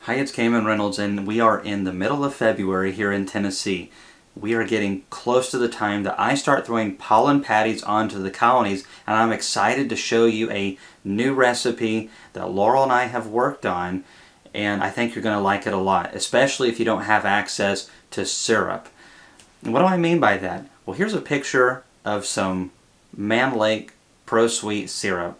Hi, it's Kamon Reynolds, and we are in the middle of February here in Tennessee. We are getting close to the time that I start throwing pollen patties onto the colonies, and I'm excited to show you a new recipe that Laurel and I have worked on, and I think you're going to like it a lot, especially if you don't have access to syrup. And what do I mean by that? Well, here's a picture of some Man Lake Pro Sweet syrup,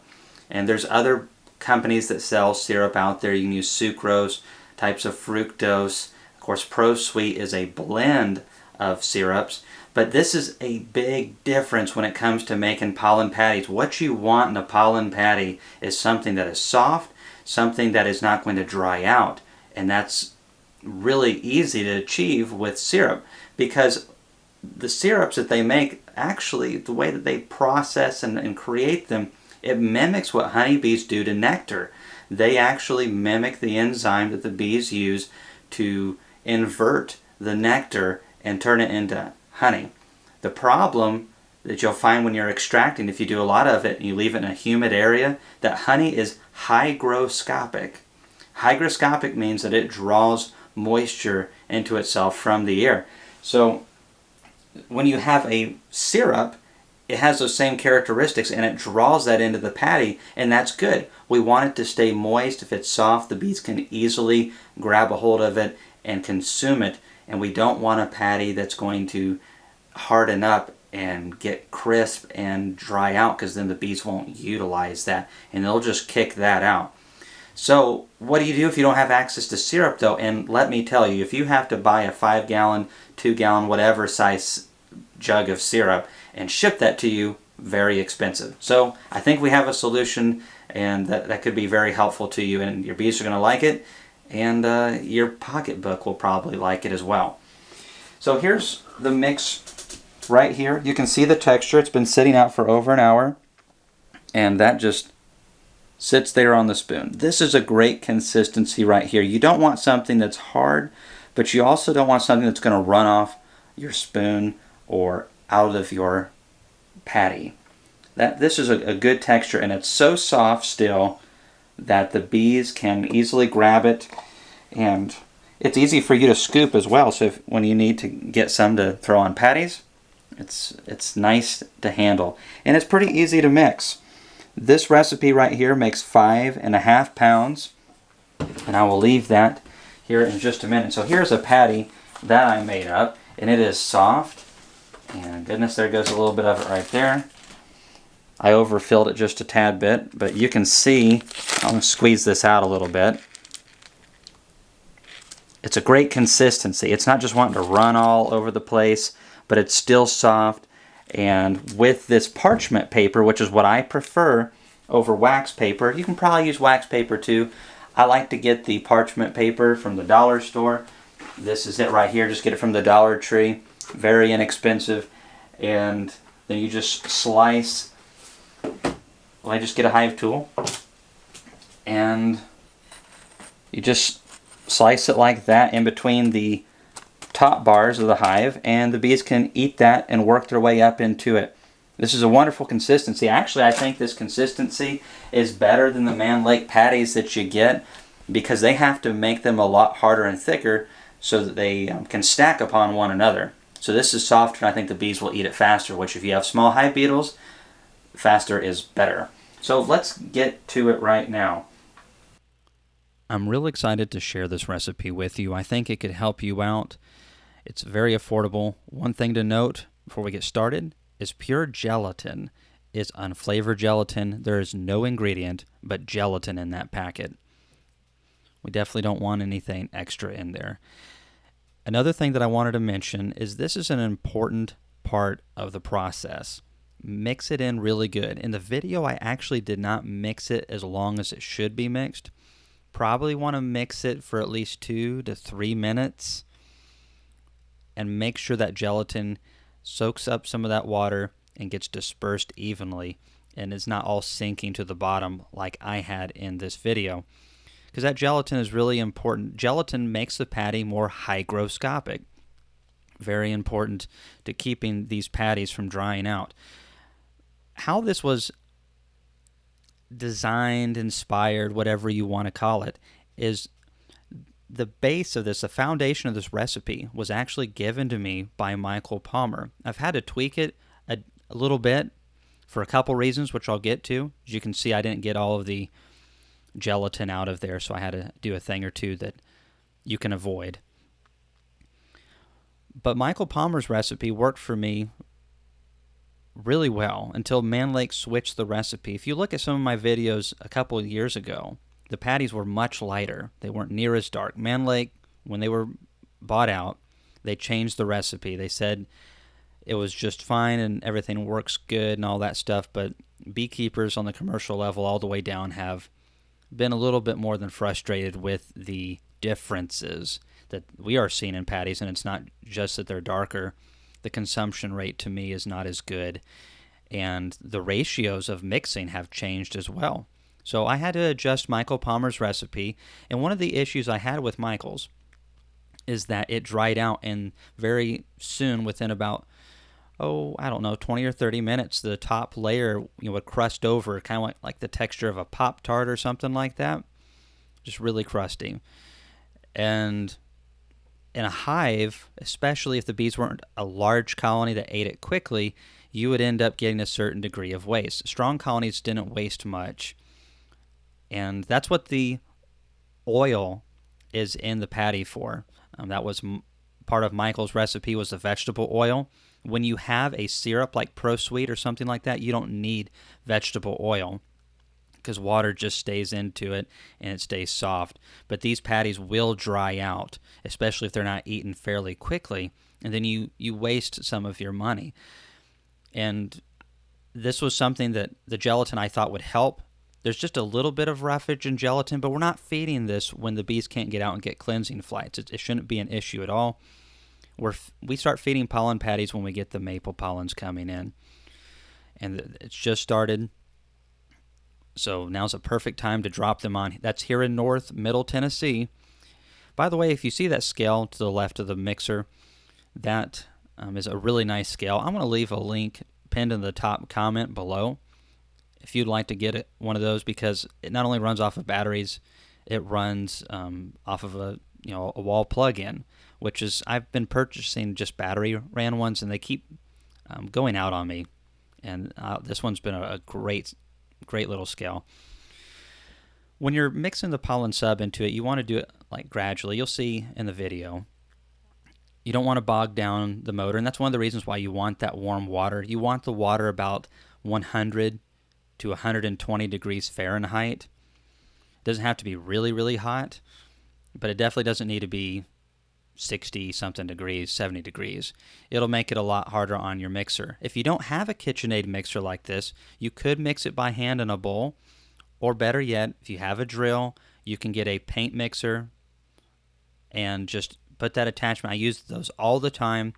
and there's other companies that sell syrup out there. You can use sucrose, types of fructose. Of course, Pro Sweet is a blend of syrups, but this is a big difference when it comes to making pollen patties. What you want in a pollen patty is something that is soft, something that is not going to dry out, and that's really easy to achieve with syrup because the syrups that they make, actually, the way that they process and create them, it mimics what honeybees do to nectar. They actually mimic the enzyme that the bees use to invert the nectar and turn it into honey. The problem that you'll find when you're extracting, if you do a lot of it and you leave it in a humid area, that honey is hygroscopic. Hygroscopic means that it draws moisture into itself from the air. So when you have a syrup, it has those same characteristics and it draws that into the patty, and that's good. We want it to stay moist. If it's soft, the bees can easily grab a hold of it and consume it, and we don't want a patty that's going to harden up and get crisp and dry out, because then the bees won't utilize that and they'll just kick that out. So what do you do if you don't have access to syrup, though? And let me tell you, if you have to buy a 5-gallon, 2-gallon, whatever size jug of syrup and ship that to you, very expensive. So I think we have a solution, and that could be very helpful to you, and your bees are going to like it, and your pocketbook will probably like it as well. So here's the mix right here. You can see the texture. It's been sitting out for over an hour, and that just sits there on the spoon. This is a great consistency right here. You don't want something that's hard, but you also don't want something that's going to run off your spoon or out of your patty. This is a good texture, and it's so soft still that the bees can easily grab it, and it's easy for you to scoop as well. So when you need to get some to throw on patties, it's nice to handle, and it's pretty easy to mix. This recipe right here makes 5.5 pounds, and I will leave that here in just a minute. So here's a patty that I made up, and it is soft, and goodness, there goes a little bit of it right there. I overfilled it just a tad bit, but you can see, I'm going to squeeze this out a little bit. It's a great consistency. It's not just wanting to run all over the place, but it's still soft. And with this parchment paper, which is what I prefer over wax paper, you can probably use wax paper too. I like to get the parchment paper from the dollar store. This is it right here. Just get it from the Dollar Tree. Very inexpensive. And then you just slice. Well, I just get a hive tool, and you just slice it like that in between the top bars of the hive, and the bees can eat that and work their way up into it. This is a wonderful consistency. Actually, I think this consistency is better than the Man Lake patties that you get, because they have to make them a lot harder and thicker so that they can stack upon one another. So this is softer, and I think the bees will eat it faster, which if you have small hive beetles, faster is better. So let's get to it right now. I'm real excited to share this recipe with you. I think it could help you out. It's very affordable. One thing to note before we get started is pure gelatin is unflavored gelatin. There is no ingredient but gelatin in that packet. We definitely don't want anything extra in there. Another thing that I wanted to mention is this is an important part of the process. Mix it in really good. In the video, I actually did not mix it as long as it should be mixed. Probably want to mix it for at least 2 to 3 minutes and make sure that gelatin soaks up some of that water and gets dispersed evenly and is not all sinking to the bottom like I had in this video, because that gelatin is really important. Gelatin makes the patty more hygroscopic. Very important to keeping these patties from drying out. How this was designed, inspired, whatever you want to call it, is the base of this, the foundation of this recipe, was actually given to me by Michael Palmer. I've had to tweak it a little bit for a couple reasons, which I'll get to. As you can see, I didn't get all of the gelatin out of there, so I had to do a thing or two that you can avoid. But Michael Palmer's recipe worked for me really well until Man Lake switched the recipe. If you look at some of my videos a couple of years ago, the patties were much lighter. They weren't near as dark. Man Lake, when they were bought out, they changed the recipe. They said it was just fine and everything works good and all that stuff, but beekeepers on the commercial level all the way down have been a little bit more than frustrated with the differences that we are seeing in patties, and it's not just that they're darker. The consumption rate to me is not as good, and the ratios of mixing have changed as well. So I had to adjust Michael Palmer's recipe, and one of the issues I had with Michael's is that it dried out, and very soon, within about, 20 or 30 minutes, the top layer would crust over, kind of like the texture of a Pop-Tart or something like that, just really crusty. And in a hive, especially if the bees weren't a large colony that ate it quickly, you would end up getting a certain degree of waste. Strong colonies didn't waste much. And that's what the oil is in the patty for. That was part of Michael's recipe, was the vegetable oil. When you have a syrup like ProSweet or something like that, you don't need vegetable oil because water just stays into it and it stays soft. But these patties will dry out, especially if they're not eaten fairly quickly, and then you waste some of your money. And this was something that the gelatin I thought would help. There's just a little bit of roughage in gelatin, but we're not feeding this when the bees can't get out and get cleansing flights. It shouldn't be an issue at all. We start feeding pollen patties when we get the maple pollens coming in. And it's just started. So now's a perfect time to drop them on. That's here in Middle Tennessee. By the way, if you see that scale to the left of the mixer, that is a really nice scale. I'm going to leave a link pinned in the top comment below if you'd like to get one of those, because it not only runs off of batteries, it runs off of a wall plug-in, which is, I've been purchasing just battery ran ones, and they keep going out on me. And this one's been a great little scale. When you're mixing the pollen sub into it, you want to do it like gradually. You'll see in the video. You don't want to bog down the motor, and that's one of the reasons why you want that warm water. You want the water about 100 to 120 degrees Fahrenheit. It doesn't have to be really, really hot, but it definitely doesn't need to be 60-something degrees, 70 degrees. It'll make it a lot harder on your mixer. If you don't have a KitchenAid mixer like this, you could mix it by hand in a bowl, or better yet, if you have a drill, you can get a paint mixer and just put that attachment. I use those all the time,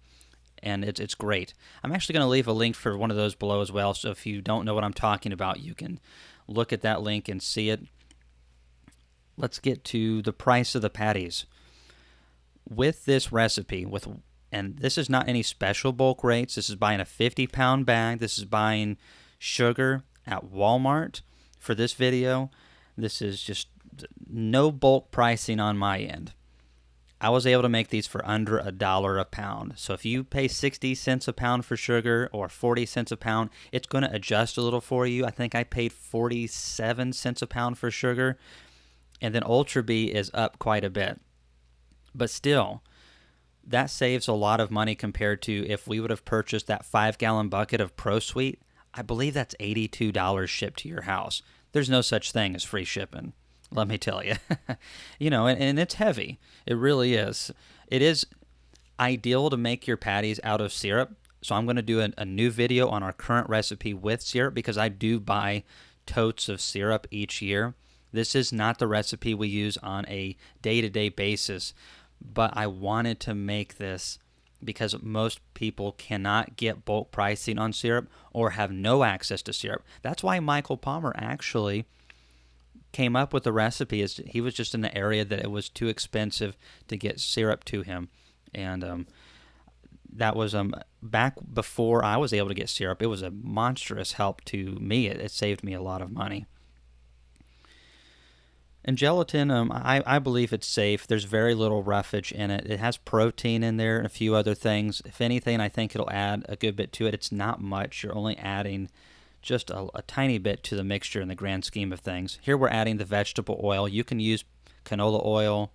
and it's great. I'm actually going to leave a link for one of those below as well, so if you don't know what I'm talking about, you can look at that link and see it. Let's get to the price of the patties. With this recipe, and this is not any special bulk rates, this is buying a 50-pound bag, this is buying sugar at Walmart for this video. This is just no bulk pricing on my end. I was able to make these for under $1 a pound. So if you pay 60 cents a pound for sugar or 40 cents a pound, it's going to adjust a little for you. I think I paid 47 cents a pound for sugar, and then Ultra Bee is up quite a bit. But still, that saves a lot of money compared to if we would have purchased that 5-gallon bucket of ProSweet. I believe that's $82 shipped to your house. There's no such thing as free shipping, let me tell you. And it's heavy. It really is. It is ideal to make your patties out of syrup. So I'm going to do a new video on our current recipe with syrup, because I do buy totes of syrup each year. This is not the recipe we use on a day-to-day basis, but I wanted to make this because most people cannot get bulk pricing on syrup or have no access to syrup. That's why Michael Palmer actually came up with the recipe. Is he was just in the area that it was too expensive to get syrup to him, and that was back before I was able to get syrup. It was a monstrous help to me. It saved me a lot of money. And gelatin, I believe it's safe. There's very little roughage in it. It has protein in there and a few other things. If anything, I think it'll add a good bit to it. It's not much. You're only adding just a tiny bit to the mixture in the grand scheme of things. Here we're adding the vegetable oil. You can use canola oil,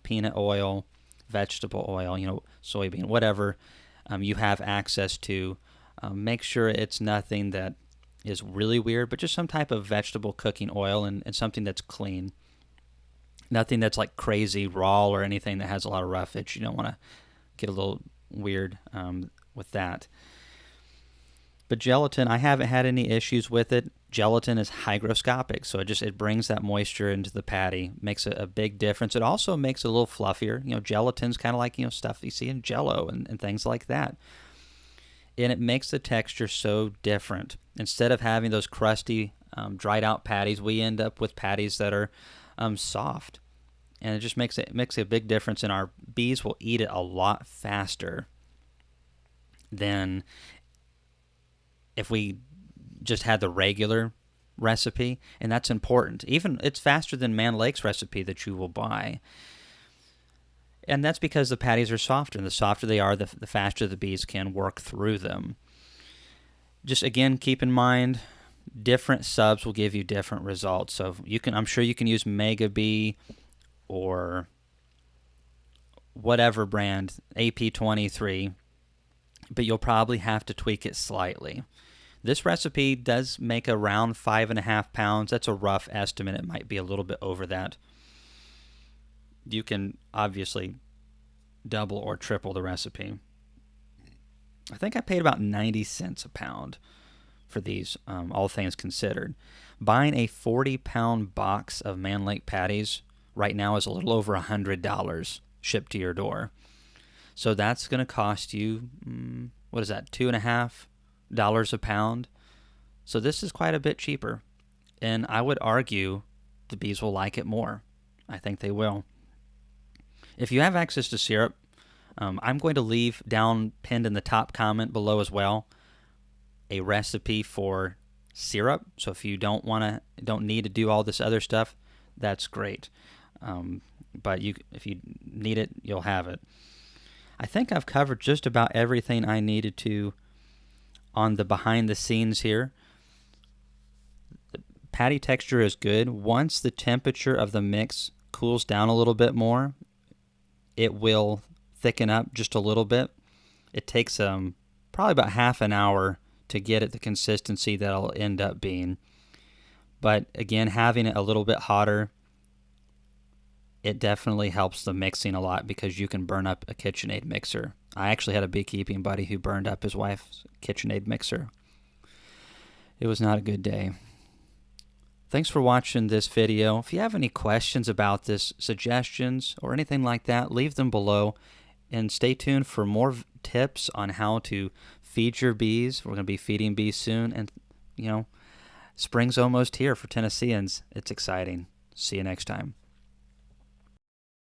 peanut oil, vegetable oil, soybean, whatever you have access to. Make sure it's nothing that is really weird, but just some type of vegetable cooking oil and something that's clean. Nothing that's like crazy raw or anything that has a lot of roughage. You don't want to get a little weird with that. But gelatin, I haven't had any issues with it. Gelatin is hygroscopic, so it brings that moisture into the patty, makes a big difference. It also makes it a little fluffier. Gelatin's kind of like stuff you see in Jello and things like that. And it makes the texture so different. Instead of having those crusty, dried out patties, we end up with patties that are soft. And it just makes a big difference, and our bees will eat it a lot faster than if we just had the regular recipe, and that's important. Even it's faster than Man Lake's recipe that you will buy. And that's because the patties are softer, and the softer they are, the faster the bees can work through them. Just again, keep in mind, different subs will give you different results. So I'm sure you can use Mega Bee or whatever brand, AP23, but you'll probably have to tweak it slightly. This recipe does make around 5.5 pounds. That's a rough estimate. It might be a little bit over that. You can obviously double or triple the recipe. I think I paid about 90 cents a pound for these, all things considered. Buying a 40-pound box of Man Lake patties right now is a little over $100 shipped to your door. So that's going to cost you, what is that, $2.50 a pound? So this is quite a bit cheaper. And I would argue the bees will like it more. I think they will. If you have access to syrup, I'm going to leave down pinned in the top comment below as well a recipe for syrup. So if you don't need to do all this other stuff, that's great. But if you need it, you'll have it. I think I've covered just about everything I needed to on the behind the scenes here. The patty texture is good. Once the temperature of the mix cools down a little bit more, it will thicken up just a little bit. It takes probably about half an hour to get it the consistency that it'll end up being. But again, having it a little bit hotter, it definitely helps the mixing a lot because you can burn up a KitchenAid mixer. I actually had a beekeeping buddy who burned up his wife's KitchenAid mixer. It was not a good day. Thanks for watching this video. If you have any questions about this, suggestions, or anything like that, leave them below. And stay tuned for more tips on how to feed your bees. We're going to be feeding bees soon. And, spring's almost here for Tennesseans. It's exciting. See you next time.